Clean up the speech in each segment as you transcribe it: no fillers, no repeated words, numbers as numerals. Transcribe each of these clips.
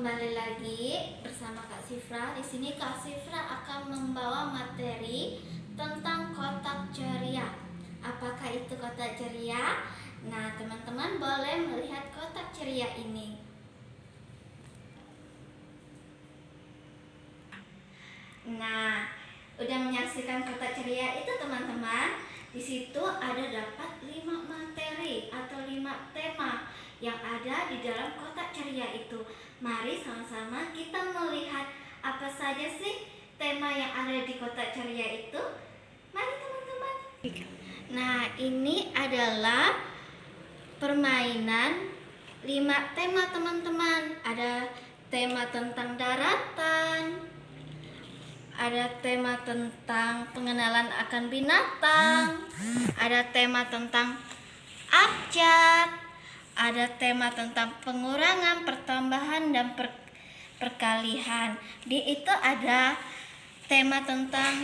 Kembali lagi bersama Kak Sifra. Di sini Kak Sifra akan membawa materi tentang kotak ceria. Apakah itu kotak ceria? Nah, teman-teman boleh melihat kotak ceria ini. Nah, udah menyaksikan kotak ceria itu teman-teman? Di situ ada dapat 5 materi atau 5 tema yang ada di dalam kotak ceria itu. Mari sama-sama kita melihat apa saja sih tema yang ada di kotak ceria itu. Mari teman-teman. Nah, ini adalah permainan 5 tema teman-teman. Ada tema tentang daratan, ada tema tentang pengenalan akan binatang, ada tema tentang abjad, ada tema tentang pengurangan, pertambahan, dan perkalihan. Di itu ada tema tentang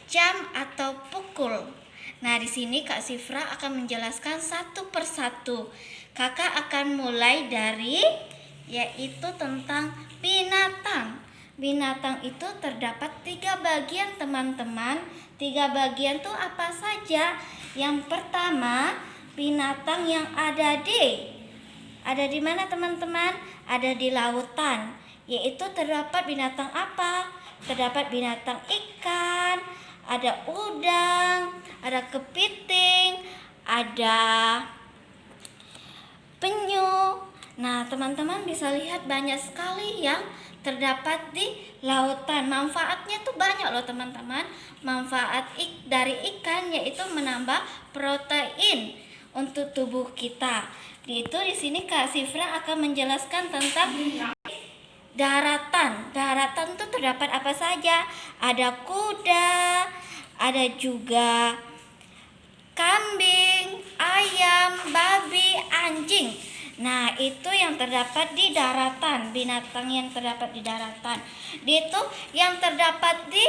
jam atau pukul. Nah, di sini Kak Sifra akan menjelaskan satu persatu. Kakak akan mulai dari yaitu tentang binatang. Binatang itu terdapat 3 bagian teman-teman. 3 bagian itu apa saja? Yang pertama, binatang yang ada di mana teman-teman? Ada di lautan. Yaitu terdapat binatang apa? Terdapat binatang ikan, ada udang, ada kepiting, ada penyu. Nah, teman-teman bisa lihat banyak sekali yang terdapat di lautan. Manfaatnya tuh banyak loh teman-teman. Manfaat dari ikan yaitu menambah protein untuk tubuh kita. Di sini Kak Sifra akan menjelaskan tentang daratan. Daratan tuh terdapat apa saja? Ada kuda, ada juga kambing, ayam, babi, anjing. Nah, itu yang terdapat di daratan, binatang yang terdapat di daratan. Itu yang terdapat di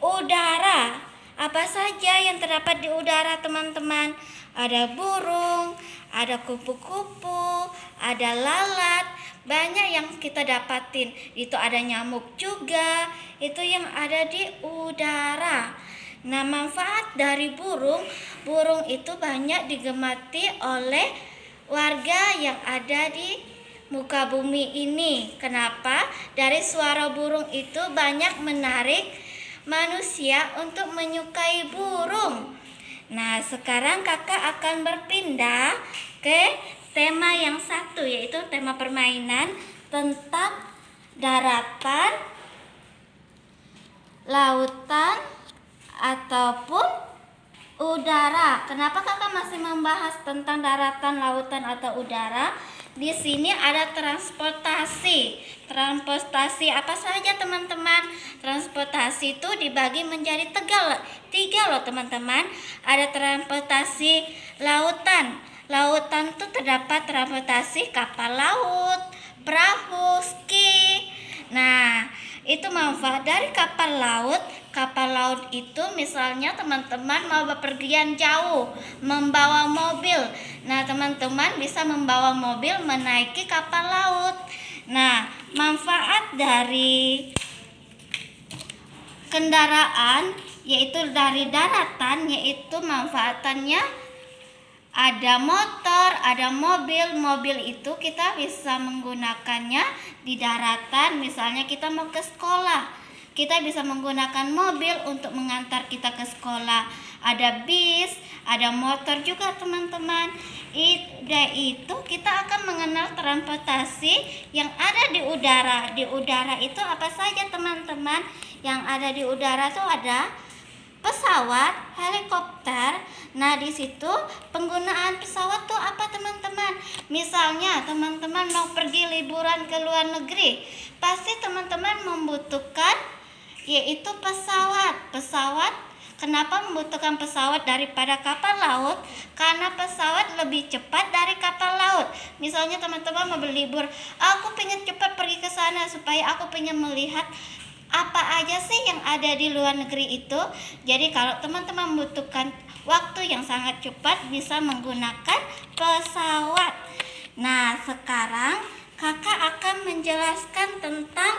udara. Apa saja yang terdapat di udara, teman-teman? Ada burung, ada kupu-kupu, ada lalat. Banyak yang kita dapatin. Itu ada nyamuk juga. Itu yang ada di udara. Nah, manfaat dari burung itu banyak digemati oleh warga yang ada di muka bumi ini. Kenapa? Dari suara burung itu banyak menarik manusia untuk menyukai burung. Nah, sekarang kakak akan berpindah ke tema yang satu, yaitu tema permainan tentang daratan, lautan, ataupun udara. Kenapa kakak masih membahas tentang daratan, lautan, atau udara? Di sini ada transportasi. Transportasi apa saja teman-teman? Transportasi itu dibagi menjadi 3 loh teman-teman. Ada transportasi lautan. Lautan itu terdapat transportasi kapal laut, perahu, ski. Nah, itu manfaat dari kapal laut. Kapal laut itu misalnya teman-teman mau bepergian jauh, membawa mobil. Nah, teman-teman bisa membawa mobil menaiki kapal laut. Nah, manfaat dari kendaraan yaitu dari daratan, yaitu manfaatannya ada motor, ada mobil. Mobil itu kita bisa menggunakannya di daratan. Misalnya kita mau ke sekolah, kita bisa menggunakan mobil untuk mengantar kita ke sekolah. Ada bis, ada motor juga teman-teman. Itu kita akan mengenal transportasi yang ada di udara. Di udara itu apa saja teman-teman? Yang ada di udara itu ada pesawat, helikopter. Nah, di situ penggunaan pesawat tuh apa teman-teman? Misalnya teman-teman mau pergi liburan ke luar negeri, pasti teman-teman membutuhkan yaitu pesawat. Kenapa membutuhkan pesawat daripada kapal laut? Karena pesawat lebih cepat dari kapal laut. Misalnya teman-teman mau berlibur, aku pengen cepat pergi ke sana supaya aku pengen melihat apa aja sih yang ada di luar negeri itu. Jadi kalau teman-teman membutuhkan waktu yang sangat cepat, bisa menggunakan pesawat. Nah, sekarang Kakak akan menjelaskan tentang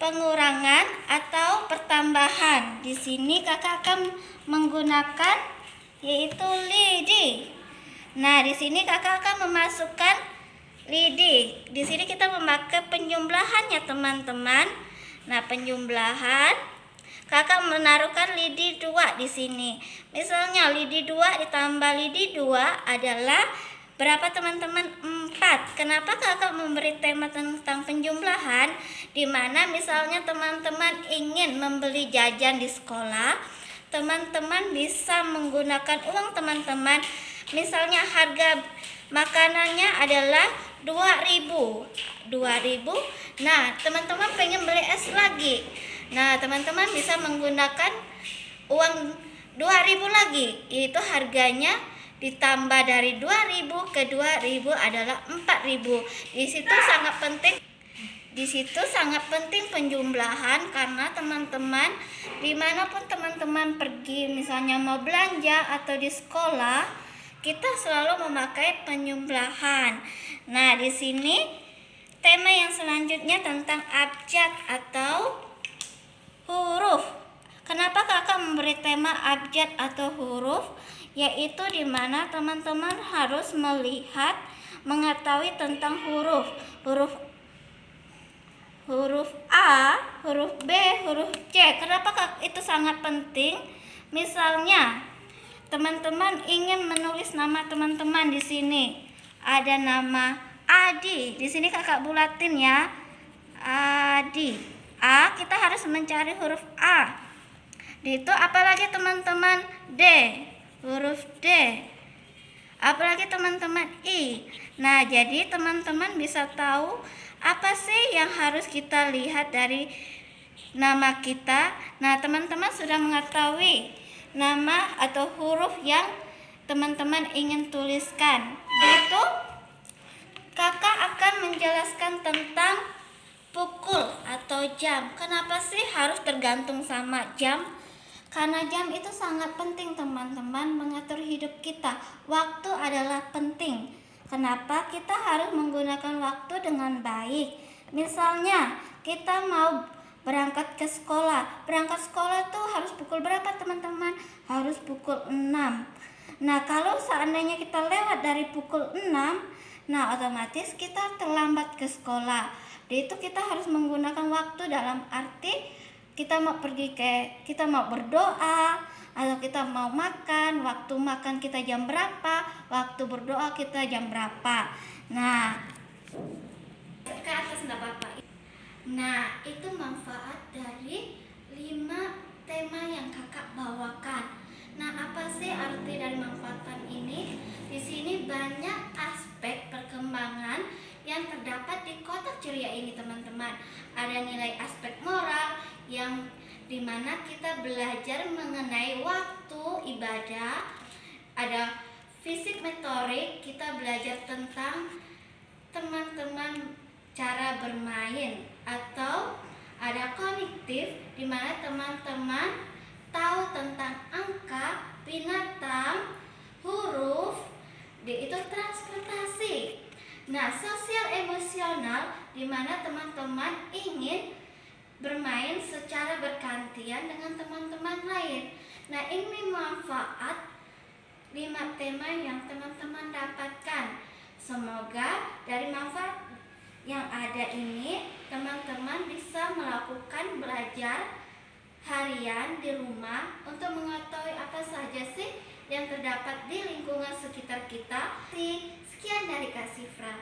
pengurangan atau pertambahan. Di sini kakak akan menggunakan yaitu lidi. Nah, di sini kakak akan memasukkan lidi. Di sini kita memakai penjumlahan ya teman-teman. Nah, penjumlahan kakak menaruhkan lidi 2 di sini. Misalnya lidi 2 ditambah lidi 2 adalah berapa teman-teman? 4. Kenapa kakak memberi tema tentang penjumlahan? Dimana misalnya teman-teman ingin membeli jajan di sekolah, teman-teman bisa menggunakan uang teman-teman. Misalnya harga makanannya adalah 2.000. Nah, teman-teman pengen beli es lagi. Nah, teman-teman bisa menggunakan uang 2.000 lagi. Itu harganya ditambah dari 2.000 ke 2.000 adalah 4.000. Di situ sangat penting penjumlahan, karena teman-teman dimanapun teman-teman pergi, misalnya mau belanja atau di sekolah, kita selalu memakai penjumlahan. Nah, di sini tema yang selanjutnya tentang abjad atau huruf. Kenapa kakak memberi tema abjad atau huruf? Yaitu dimana teman-teman harus melihat, mengetahui tentang huruf A, huruf B, huruf C. Kenapa itu sangat penting? Misalnya teman-teman ingin menulis nama teman-teman di sini. Ada nama Adi. Di sini kakak bulatin ya. Adi. A, kita harus mencari huruf A. Itu apalagi teman-teman? D. Huruf D. Apalagi teman-teman? I. Nah, jadi teman-teman bisa tahu apa sih yang harus kita lihat dari nama kita. Nah, teman-teman sudah mengetahui nama atau huruf yang teman-teman ingin tuliskan. Itu kakak akan menjelaskan tentang pukul atau jam. Kenapa sih harus tergantung sama jam? Karena jam itu sangat penting teman-teman mengatur hidup kita. Waktu adalah penting. Kenapa kita harus menggunakan waktu dengan baik? Misalnya kita mau berangkat ke sekolah. Berangkat sekolah tuh harus pukul berapa teman-teman? Harus pukul 6. Nah, kalau seandainya kita lewat dari pukul 6, nah otomatis kita terlambat ke sekolah. Itu kita harus menggunakan waktu dalam arti kita mau berdoa, atau kita mau makan, waktu makan kita jam berapa, waktu berdoa kita jam berapa. Nah, ke atas enggak apa-apa. Nah, itu manfaat dari 5 tema yang kakak bawakan. Nah, apa sih arti dari manfaatan ini? Di sini banyak aspek perkembangan yang terdapat di kotak ceria ini teman-teman. Ada nilai aspek moral yang dimana kita belajar mengenai waktu ibadah. Ada fisik motorik, kita belajar tentang teman-teman cara bermain. Atau ada kognitif, dimana teman-teman tahu tentang angka, binatang, huruf, itu transportasi. Nah, sosial emosional, dimana teman-teman ingin bermain secara bergantian dengan teman-teman lain. Nah, ini manfaat 5 tema yang teman-teman dapatkan. Semoga dari manfaat yang ada ini teman-teman bisa melakukan belajar harian di rumah untuk mengetahui apa saja sih yang terdapat di lingkungan sekitar kita. Sekian dari Kak Sifra.